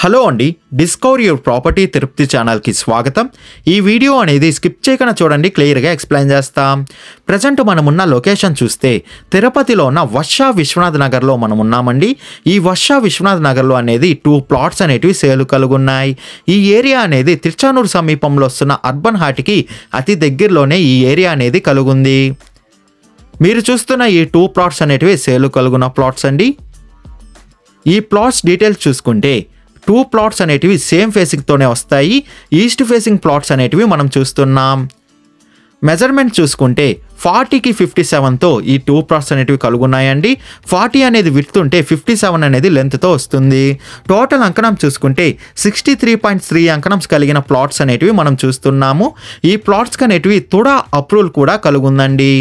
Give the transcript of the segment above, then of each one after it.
Hello అండి, discover your property Tirupati ఛానల్కి స్వాగతం. ఈ వీడియో అనేది స్కిప్ చేయకుండా చూడండి, క్లియర్గా ఎక్స్ప్లెయిన్ చేస్తాం. ప్రజెంట్ మనమున్న లొకేషన్ చూస్తే తిరుపతిలో ఉన్న వర్ష విశ్వనాథ్ నగర్లో మనం ఉన్నామండి. ఈ వర్ష విశ్వనాథ్ నగర్లో అనేది 2 ప్లాట్స్ అనేటివి సేలు కలుగున్నాయి. ఈ ఏరియా అనేది తిరుచానూరు సమీపంలో వస్తున్న అర్బన్ హార్ట్కి అతి దగ్గరలోనే ఈ ఏరియా అనేది కలుగుంది. మీరు చూస్తున్న ఈ 2 ప్లాట్స్ అనేటివి సేలు కలుగున్న ప్లాట్స్ అండి. ఈ ప్లాట్స్ డీటెయిల్స్ చూసుకుంటే 2 ప్లాట్స్ అనేటివి సేమ్ ఫేసింగ్తోనే వస్తాయి. ఈస్ట్ ఫేసింగ్ ప్లాట్స్ అనేటివి మనం చూస్తున్నాం. మెజర్మెంట్ చూసుకుంటే 40కి 57తో ఈ 2 ప్లాట్స్ అనేటివి కలుగున్నాయండి. 40 అనేది విడ్త్ ఉంటే 57 అనేది లెంత్తో వస్తుంది. టోటల్ అంకణం చూసుకుంటే 63.3 అంకణంస్ కలిగిన ప్లాట్స్ అనేటివి మనం చూస్తున్నాము. ఈ ప్లాట్స్ అనేటివి తుడా అప్రూవల్ కూడా కలుగుందండి.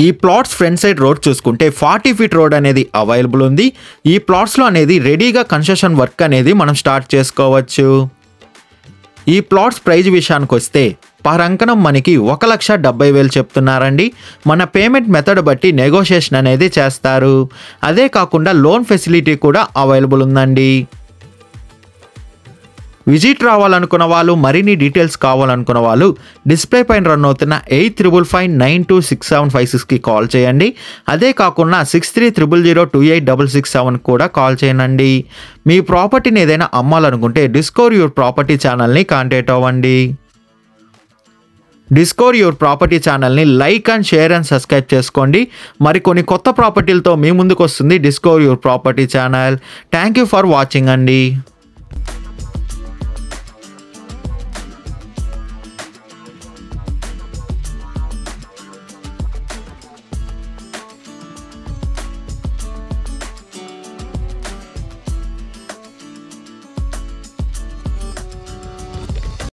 ఈ ప్లాట్స్ ఫ్రంట్ సైడ్ రోడ్ చూసుకుంటే 40 ఫీట్ రోడ్ అనేది అవైలబుల్ ఉంది. ఈ ప్లాట్స్లో అనేది రెడీగా కన్స్ట్రక్షన్ వర్క్ అనేది మనం స్టార్ట్ చేసుకోవచ్చు. ఈ ప్లాట్స్ ప్రైజ్ విషయానికి వస్తే పర్ అంకణం మనకి 1,70,000 చెప్తున్నారండి. మన పేమెంట్ మెథడ్ బట్టి నెగోషియేషన్ అనేది చేస్తారు. అదే కాకుండా లోన్ ఫెసిలిటీ కూడా అవైలబుల్ ఉందండి. విజిట్ రావాలనుకున్న వాళ్ళు, మరిన్ని డీటెయిల్స్ కావాలనుకున్న వాళ్ళు డిస్ప్లే పైన రన్ అవుతున్న 8555926756కి కాల్ చేయండి. అదే కాకుండా 6300028667 కూడా కాల్ చేయండి. మీ ప్రాపర్టీని ఏదైనా అమ్మాలనుకుంటే డిస్కవర్ యువర్ ప్రాపర్టీ ఛానల్ని కాంటాక్ట్ అవ్వండి. డిస్కవర్ యువర్ ప్రాపర్టీ ఛానల్ని like and share and subscribe చేసుకోండి. మరికొన్ని కొత్త ప్రాపర్టీలతో మీ ముందుకు వస్తుంది discover your property channel. Thank you for watching అండి.